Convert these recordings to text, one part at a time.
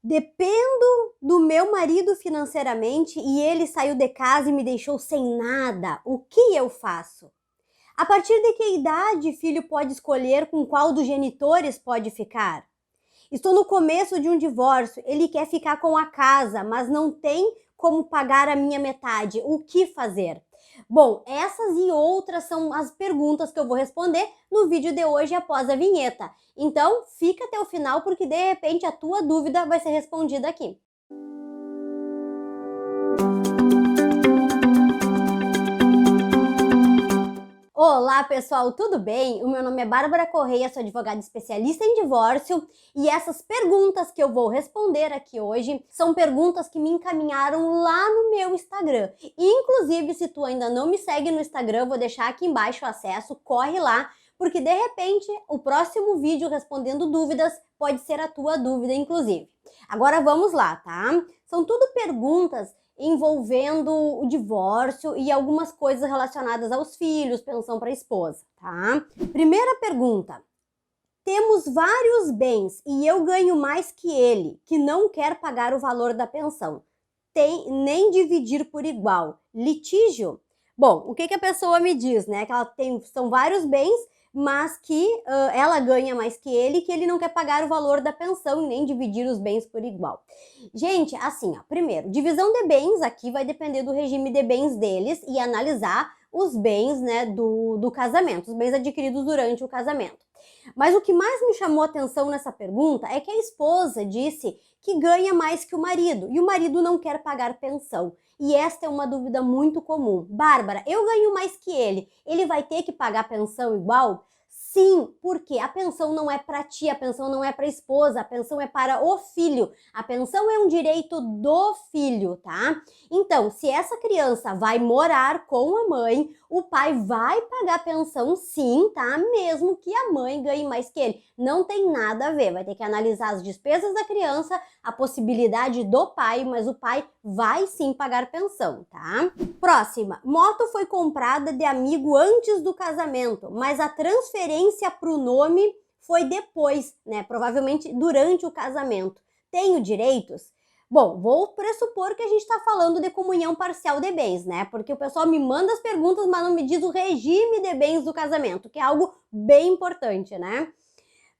Dependo do meu marido financeiramente e ele saiu de casa e me deixou sem nada. O que eu faço? A partir de que idade filho pode escolher com qual dos genitores pode ficar? Estou no começo de um divórcio, ele quer ficar com a casa, mas não tem como pagar a minha metade. O que fazer? Bom, essas e outras são as perguntas que eu vou responder no vídeo de hoje após a vinheta. Então, fica até o final porque de repente a tua dúvida vai ser respondida aqui. Olá pessoal, tudo bem? O meu nome é Bárbara Correia, sou advogada especialista em divórcio e essas perguntas que eu vou responder aqui hoje são perguntas que me encaminharam lá no meu Instagram. Inclusive, se tu ainda não me segue no Instagram, vou deixar aqui embaixo o acesso, corre lá, porque de repente o próximo vídeo respondendo dúvidas pode ser a tua dúvida, inclusive. Agora vamos lá, tá? São tudo perguntas envolvendo o divórcio e algumas coisas relacionadas aos filhos, pensão para a esposa, tá? Primeira pergunta. Temos vários bens e eu ganho mais que ele, que não quer pagar o valor da pensão. Nem dividir por igual. Litígio? Bom, o que a pessoa me diz, né? Que são vários bens, mas que ela ganha mais que ele não quer pagar o valor da pensão e nem dividir os bens por igual. Gente, assim, ó, primeiro, divisão de bens aqui vai depender do regime de bens deles e analisar os bens, né, do casamento, os bens adquiridos durante o casamento. Mas o que mais me chamou a atenção nessa pergunta é que a esposa disse que ganha mais que o marido e o marido não quer pagar pensão. E esta é uma dúvida muito comum. Bárbara, eu ganho mais que ele vai ter que pagar pensão igual? Sim, porque a pensão não é para ti, a pensão não é para a esposa, a pensão é para o filho. A pensão é um direito do filho, tá? Então, se essa criança vai morar com a mãe, o pai vai pagar pensão sim, tá? Mesmo que a mãe ganhe mais que ele. Não tem nada a ver, vai ter que analisar as despesas da criança, a possibilidade do pai, mas o pai vai sim pagar pensão, tá? Próxima, moto foi comprada de amigo antes do casamento, mas a transferência para o nome foi depois, né? Provavelmente durante o casamento. Tenho direitos? Bom, vou pressupor que a gente está falando de comunhão parcial de bens, né? Porque o pessoal me manda as perguntas, mas não me diz o regime de bens do casamento, que é algo bem importante, né?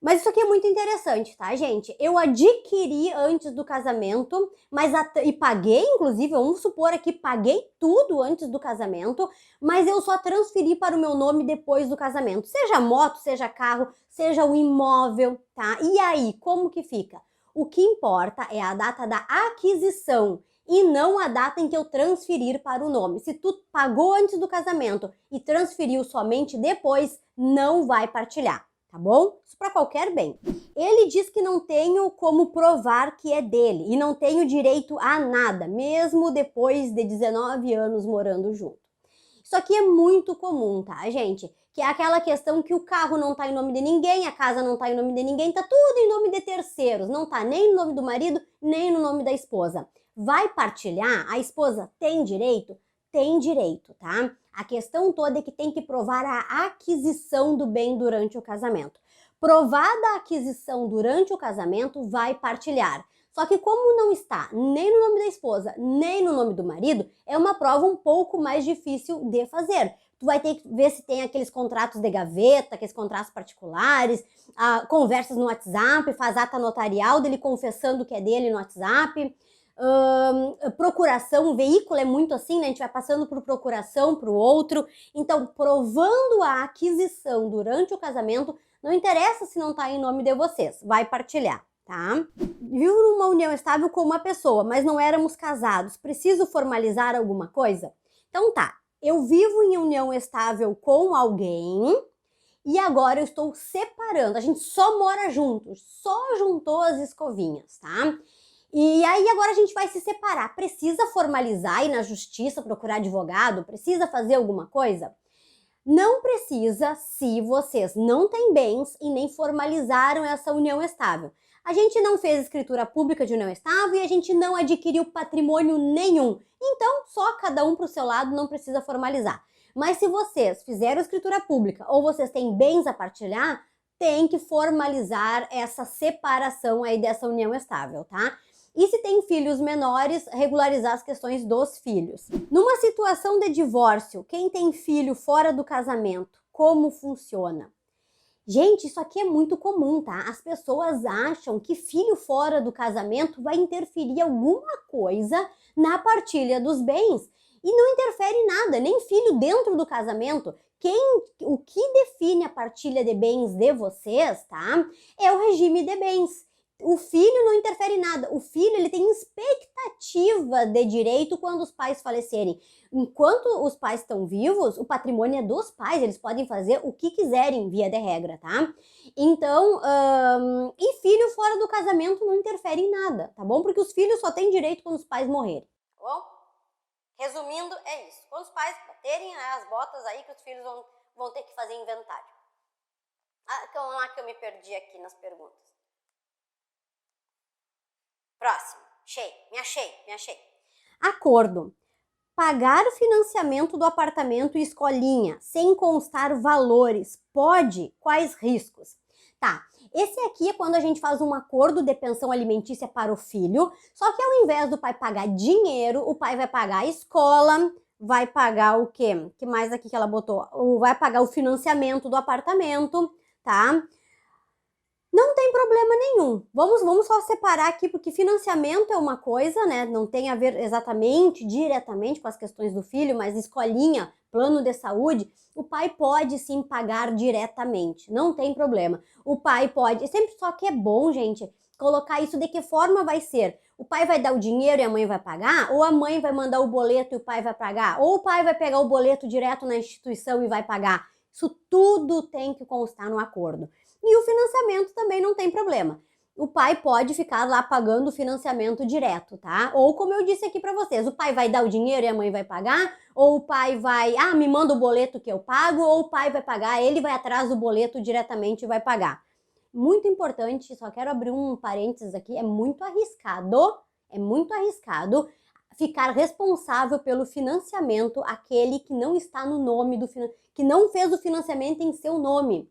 Mas isso aqui é muito interessante, tá, gente? Eu adquiri antes do casamento, e paguei, inclusive, vamos supor aqui, paguei tudo antes do casamento, mas eu só transferi para o meu nome depois do casamento. Seja moto, seja carro, seja o imóvel, tá? E aí, como que fica? O que importa é a data da aquisição e não a data em que eu transferir para o nome. Se tu pagou antes do casamento e transferiu somente depois, não vai partilhar. Tá bom? Isso para qualquer bem. Ele diz que não tenho como provar que é dele e não tenho direito a nada, mesmo depois de 19 anos morando junto. Isso aqui é muito comum, tá, gente? Que é aquela questão que o carro não tá em nome de ninguém, a casa não tá em nome de ninguém, tá tudo em nome de terceiros, não tá nem no nome do marido, nem no nome da esposa. Vai partilhar? A esposa tem direito? Tem direito, tá? A questão toda é que tem que provar a aquisição do bem durante o casamento. Provada a aquisição durante o casamento, vai partilhar. Só que como não está nem no nome da esposa, nem no nome do marido, é uma prova um pouco mais difícil de fazer. Tu vai ter que ver se tem aqueles contratos de gaveta, aqueles contratos particulares, conversas no WhatsApp, faz ata notarial dele confessando que é dele no WhatsApp. Procuração, o veículo é muito assim, né? A gente vai passando por procuração para o outro. Então, provando a aquisição durante o casamento, não interessa se não está em nome de vocês, vai partilhar, tá? Vivo numa união estável com uma pessoa, mas não éramos casados. Preciso formalizar alguma coisa? Então tá, eu vivo em união estável com alguém e agora eu estou separando. A gente só mora juntos, só juntou as escovinhas, tá? E aí agora a gente vai se separar. Precisa formalizar, ir na justiça, procurar advogado? Precisa fazer alguma coisa? Não precisa se vocês não têm bens e nem formalizaram essa união estável. A gente não fez escritura pública de união estável e a gente não adquiriu patrimônio nenhum. Então, só cada um para o seu lado, não precisa formalizar. Mas se vocês fizeram escritura pública ou vocês têm bens a partilhar, tem que formalizar essa separação aí dessa união estável, tá? E se tem filhos menores, regularizar as questões dos filhos. Numa situação de divórcio, quem tem filho fora do casamento, como funciona? Gente, isso aqui é muito comum, tá? As pessoas acham que filho fora do casamento vai interferir alguma coisa na partilha dos bens. E não interfere em nada, nem filho dentro do casamento. O que define a partilha de bens de vocês, tá? É o regime de bens. O filho não interfere em nada. O filho, ele tem expectativa de direito quando os pais falecerem. Enquanto os pais estão vivos, o patrimônio é dos pais. Eles podem fazer o que quiserem, via de regra, tá? Então, e filho fora do casamento não interfere em nada, tá bom? Porque os filhos só têm direito quando os pais morrerem. Tá bom? Resumindo, é isso. Quando os pais baterem as botas aí, que os filhos vão ter que fazer inventário. Então lá que eu me perdi aqui nas perguntas. Próximo. Me achei. Acordo. Pagar o financiamento do apartamento e escolinha sem constar valores pode? Quais riscos? Tá, esse aqui é quando a gente faz um acordo de pensão alimentícia para o filho, só que ao invés do pai pagar dinheiro, o pai vai pagar a escola, vai pagar o quê? Que mais aqui que ela botou? Vai pagar o financiamento do apartamento, tá? Não tem problema nenhum. Vamos só separar aqui, porque financiamento é uma coisa, né? Não tem a ver diretamente com as questões do filho, mas escolinha, plano de saúde, o pai pode sim pagar diretamente. Não tem problema. O pai pode, sempre só que é bom, gente, colocar isso de que forma vai ser. O pai vai dar o dinheiro e a mãe vai pagar? Ou a mãe vai mandar o boleto e o pai vai pagar? Ou o pai vai pegar o boleto direto na instituição e vai pagar? Isso tudo tem que constar no acordo. E o financiamento também não tem problema. O pai pode ficar lá pagando o financiamento direto, tá? Ou como eu disse aqui pra vocês, o pai vai dar o dinheiro e a mãe vai pagar, ou o pai vai, me manda o boleto que eu pago, ou o pai vai pagar, ele vai atrás do boleto diretamente e vai pagar. Muito importante, só quero abrir um parênteses aqui, é muito arriscado ficar responsável pelo financiamento aquele que não está no nome que não fez o financiamento em seu nome.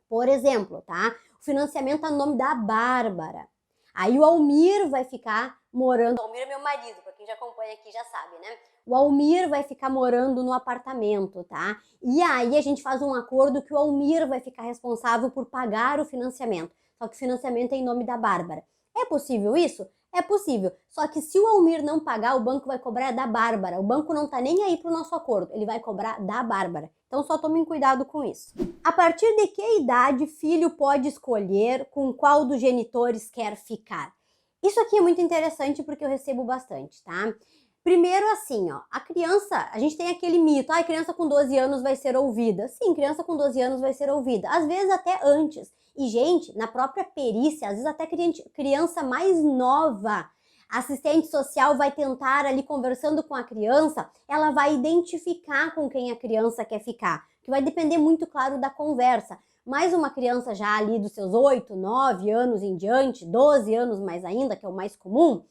Por exemplo, tá? O financiamento tá no nome da Bárbara. Aí o Almir vai ficar morando... O Almir é meu marido, pra quem já acompanha aqui já sabe, né? O Almir vai ficar morando no apartamento, tá? E aí a gente faz um acordo que o Almir vai ficar responsável por pagar o financiamento. Só que o financiamento é em nome da Bárbara. É possível isso? É possível. Só que se o Almir não pagar, o banco vai cobrar da Bárbara. O banco não tá nem aí pro nosso acordo. Ele vai cobrar da Bárbara. Então só tomem cuidado com isso. A partir de que idade filho pode escolher com qual dos genitores quer ficar? Isso aqui é muito interessante porque eu recebo bastante, tá? Primeiro assim, ó, a criança, a gente tem aquele mito, criança com 12 anos vai ser ouvida. Sim, criança com 12 anos vai ser ouvida, às vezes até antes. E, gente, na própria perícia, às vezes até criança mais nova, a assistente social vai tentar ali conversando com a criança, ela vai identificar com quem a criança quer ficar, que vai depender muito, claro, da conversa. Mas uma criança já ali dos seus 8, 9 anos em diante, 12 anos mais ainda, que é o mais comum,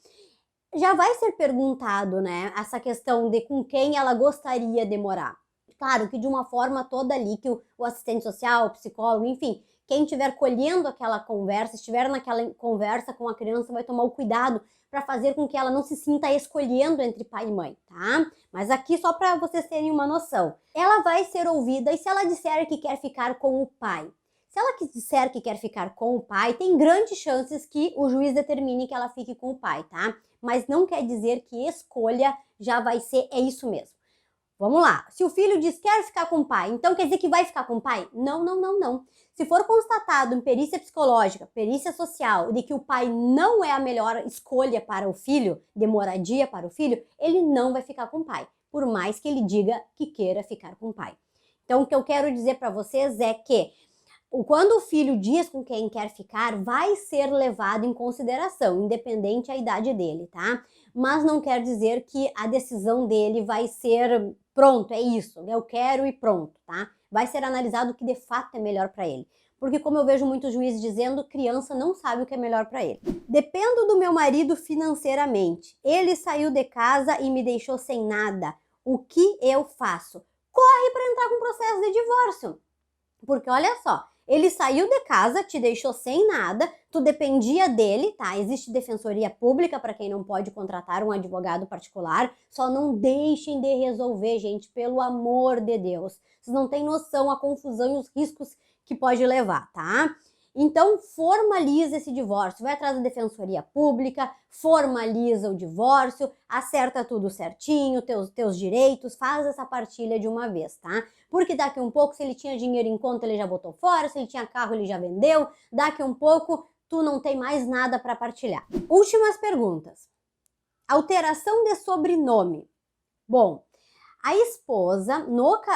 já vai ser perguntado, né, essa questão de com quem ela gostaria de morar. Claro que de uma forma toda ali que o assistente social, o psicólogo, enfim, quem estiver colhendo aquela conversa, estiver naquela conversa com a criança, vai tomar o cuidado para fazer com que ela não se sinta escolhendo entre pai e mãe, tá? Mas aqui só para vocês terem uma noção. Ela vai ser ouvida e se ela disser que quer ficar com o pai, se ela disser que quer ficar com o pai, tem grandes chances que o juiz determine que ela fique com o pai, tá? Mas não quer dizer que escolha já vai ser, é isso mesmo. Vamos lá, se o filho diz quer ficar com o pai, então quer dizer que vai ficar com o pai? Não, não, não, não. Se for constatado em perícia psicológica, perícia social, de que o pai não é a melhor escolha para o filho, de moradia para o filho, ele não vai ficar com o pai, por mais que ele diga que queira ficar com o pai. Então, o que eu quero dizer para vocês é que quando o filho diz com quem quer ficar, vai ser levado em consideração, independente da idade dele, tá? Mas não quer dizer que a decisão dele vai ser pronto, é isso, eu quero e pronto, tá? Vai ser analisado o que de fato é melhor para ele. Porque como eu vejo muitos juízes dizendo, criança não sabe o que é melhor para ele. Dependo do meu marido financeiramente. Ele saiu de casa e me deixou sem nada. O que eu faço? Corre para entrar com processo de divórcio. Porque olha só, Ele saiu de casa, te deixou sem nada, tu dependia dele, tá? Existe defensoria pública para quem não pode contratar um advogado particular. Só não deixem de resolver, gente, pelo amor de Deus. Vocês não têm noção a confusão e os riscos que pode levar, tá? Então, formaliza esse divórcio, vai atrás da defensoria pública, formaliza o divórcio, acerta tudo certinho, teus direitos, faz essa partilha de uma vez, tá? Porque daqui um pouco, se ele tinha dinheiro em conta, ele já botou fora, se ele tinha carro, ele já vendeu, daqui um pouco, tu não tem mais nada para partilhar. Últimas perguntas. Alteração de sobrenome. Bom, a esposa,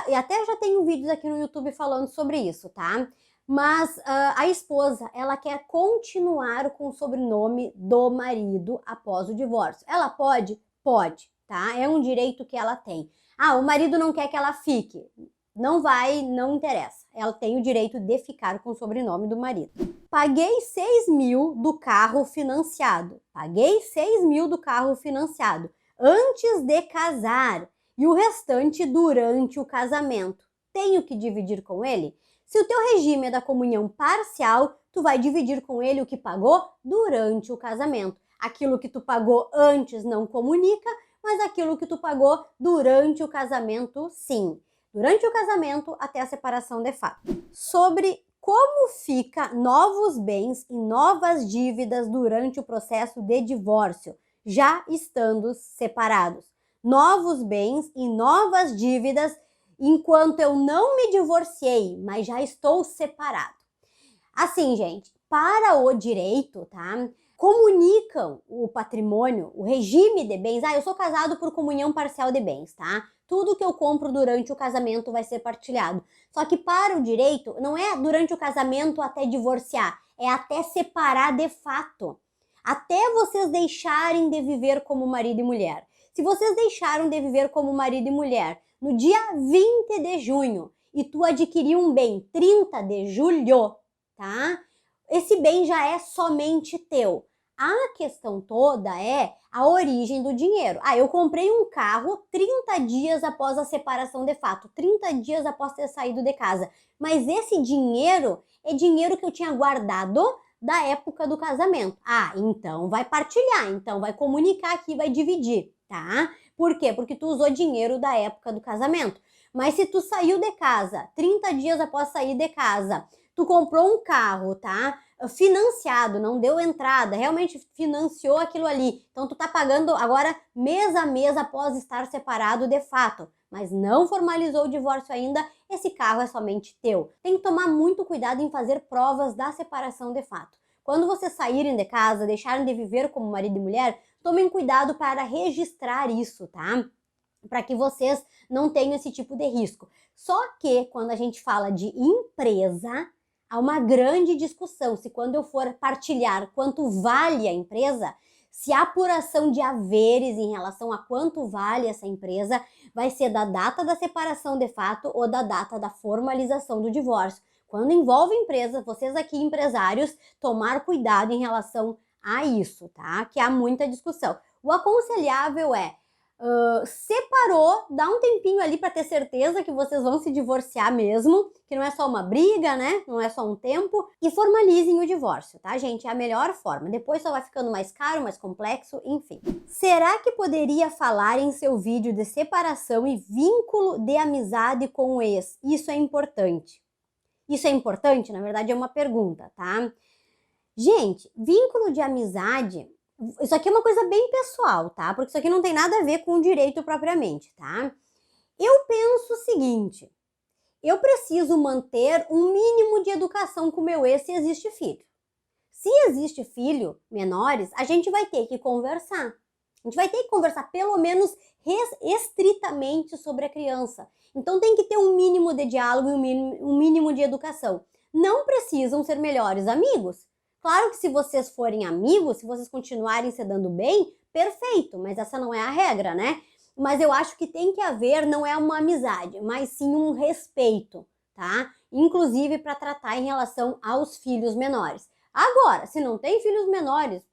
e até já tenho vídeos aqui no YouTube falando sobre isso, tá? Mas a esposa, ela quer continuar com o sobrenome do marido após o divórcio. Ela pode? Pode, tá? É um direito que ela tem. Ah, o marido não quer que ela fique. Não vai, não interessa. Ela tem o direito de ficar com o sobrenome do marido. Paguei 6 mil do carro financiado. Paguei 6 mil do carro financiado antes de casar e o restante durante o casamento. Tenho que dividir com ele? Se o teu regime é da comunhão parcial, tu vai dividir com ele o que pagou durante o casamento. Aquilo que tu pagou antes não comunica, mas aquilo que tu pagou durante o casamento, sim. Durante o casamento até a separação de fato. Sobre como fica novos bens e novas dívidas durante o processo de divórcio, já estando separados. Novos bens e novas dívidas enquanto eu não me divorciei, mas já estou separado. Assim, gente, para o direito, tá? Comunicam o patrimônio, o regime de bens. Ah, eu sou casado por comunhão parcial de bens, tá? Tudo que eu compro durante o casamento vai ser partilhado. Só que para o direito, não é durante o casamento até divorciar, é até separar de fato. Até vocês deixarem de viver como marido e mulher. Se vocês deixaram de viver como marido e mulher no dia 20 de junho e tu adquiriu um bem 30 de julho, tá? Esse bem já é somente teu. A questão toda é a origem do dinheiro. Ah, eu comprei um carro 30 dias após a separação de fato, 30 dias após ter saído de casa. Mas esse dinheiro é dinheiro que eu tinha guardado da época do casamento. Ah, então vai partilhar, então vai comunicar aqui, vai dividir, tá? Por quê? Porque tu usou dinheiro da época do casamento. Mas se tu saiu de casa, 30 dias após sair de casa, tu comprou um carro, tá? Financiado, não deu entrada, realmente financiou aquilo ali. Então tu tá pagando agora mês a mês após estar separado de fato, mas não formalizou o divórcio ainda, esse carro é somente teu. Tem que tomar muito cuidado em fazer provas da separação de fato. Quando vocês saírem de casa, deixarem de viver como marido e mulher, tomem cuidado para registrar isso, tá? Para que vocês não tenham esse tipo de risco. Só que quando a gente fala de empresa, há uma grande discussão se quando eu for partilhar quanto vale a empresa, se a apuração de haveres em relação a quanto vale essa empresa vai ser da data da separação de fato ou da data da formalização do divórcio. Quando envolve empresa, vocês aqui empresários, tomar cuidado em relação a isso, tá? Que há muita discussão. O aconselhável é separou, dá um tempinho ali para ter certeza que vocês vão se divorciar mesmo, que não é só uma briga, né? Não é só um tempo, e formalizem o divórcio, tá, gente? É a melhor forma. Depois só vai ficando mais caro, mais complexo, enfim. Será que poderia falar em seu vídeo de separação e vínculo de amizade com o ex? Isso é importante. Isso é importante? Na verdade, é uma pergunta, tá? Gente, vínculo de amizade, isso aqui é uma coisa bem pessoal, tá? Porque isso aqui não tem nada a ver com o direito propriamente, tá? Eu penso o seguinte, eu preciso manter um mínimo de educação com o meu ex se existe filho. Se existe filho menores, a gente vai ter que conversar. A gente vai ter que conversar pelo menos estritamente sobre a criança. Então tem que ter um mínimo de diálogo e um mínimo de educação. Não precisam ser melhores amigos. Claro que se vocês forem amigos, se vocês continuarem se dando bem, perfeito, mas essa não é a regra, né? Mas eu acho que tem que haver, não é uma amizade, mas sim um respeito, tá? Inclusive para tratar em relação aos filhos menores. Agora, se não tem filhos menores,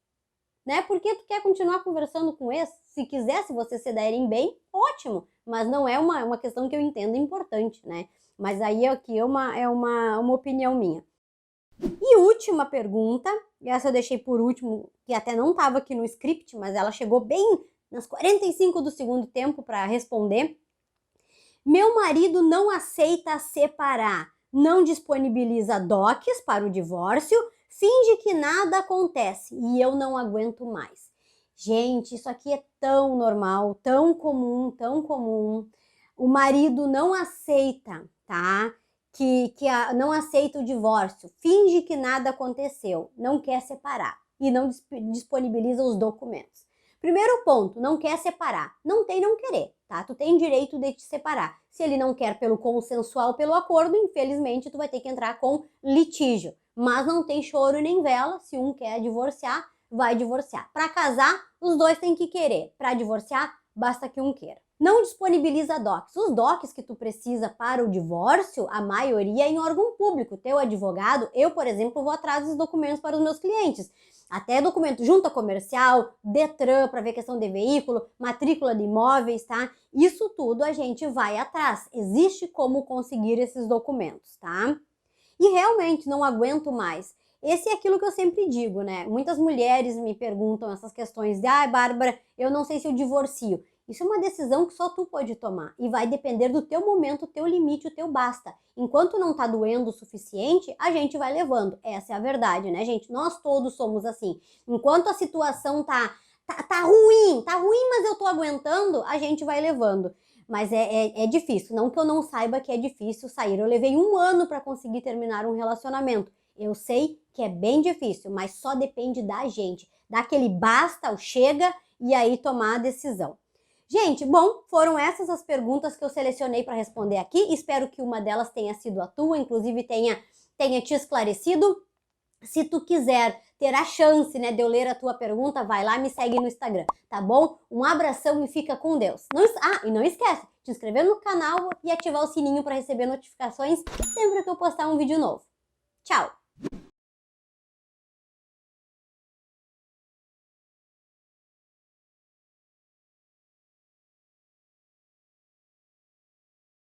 né? Por que tu quer continuar conversando com esse? Se quiser, se vocês se derem bem, ótimo. Mas não é uma questão que eu entendo importante, né? Mas aí aqui é uma opinião minha. E última pergunta, essa eu deixei por último, que até não estava aqui no script, mas ela chegou bem nas 45 do segundo tempo para responder. Meu marido não aceita separar, não disponibiliza docs para o divórcio, finge que nada acontece e eu não aguento mais. Gente, isso aqui é tão normal, tão comum, tão comum. O marido não aceita, tá? Não aceita o divórcio, finge que nada aconteceu, não quer separar e não disponibiliza os documentos. Primeiro ponto, não quer separar. Não tem não querer, tá? Tu tem direito de te separar. Se ele não quer pelo consensual, pelo acordo, infelizmente tu vai ter que entrar com litígio. Mas não tem choro nem vela, se um quer divorciar, vai divorciar. Para casar, os dois têm que querer. Para divorciar, basta que um queira. Não disponibiliza docs. Os docs que tu precisa para o divórcio, a maioria é em órgão público. Teu advogado, eu, por exemplo, vou atrás dos documentos para os meus clientes. Até documento junta comercial, Detran para ver questão de veículo, matrícula de imóveis, tá? Isso tudo a gente vai atrás. Existe como conseguir esses documentos, tá? E realmente não aguento mais. Esse é aquilo que eu sempre digo, né? Muitas mulheres me perguntam essas questões de Bárbara, eu não sei se eu divorcio. Isso é uma decisão que só tu pode tomar e vai depender do teu momento, o teu limite, o teu basta. Enquanto não tá doendo o suficiente, a gente vai levando. Essa é a verdade, né, gente? Nós todos somos assim. Enquanto a situação tá ruim, mas eu tô aguentando, a gente vai levando. Mas é difícil. Não que eu não saiba que é difícil sair. Eu levei 1 ano para conseguir terminar um relacionamento. Eu sei que é bem difícil, mas só depende da gente. Daquele basta, o chega e aí tomar a decisão. Gente, bom, foram essas as perguntas que eu selecionei para responder aqui. Espero que uma delas tenha sido a tua, inclusive tenha te esclarecido. Se tu quiser ter a chance, né, de eu ler a tua pergunta, vai lá e me segue no Instagram, tá bom? Um abração e fica com Deus. E não esquece de se inscrever no canal e ativar o sininho para receber notificações sempre que eu postar um vídeo novo.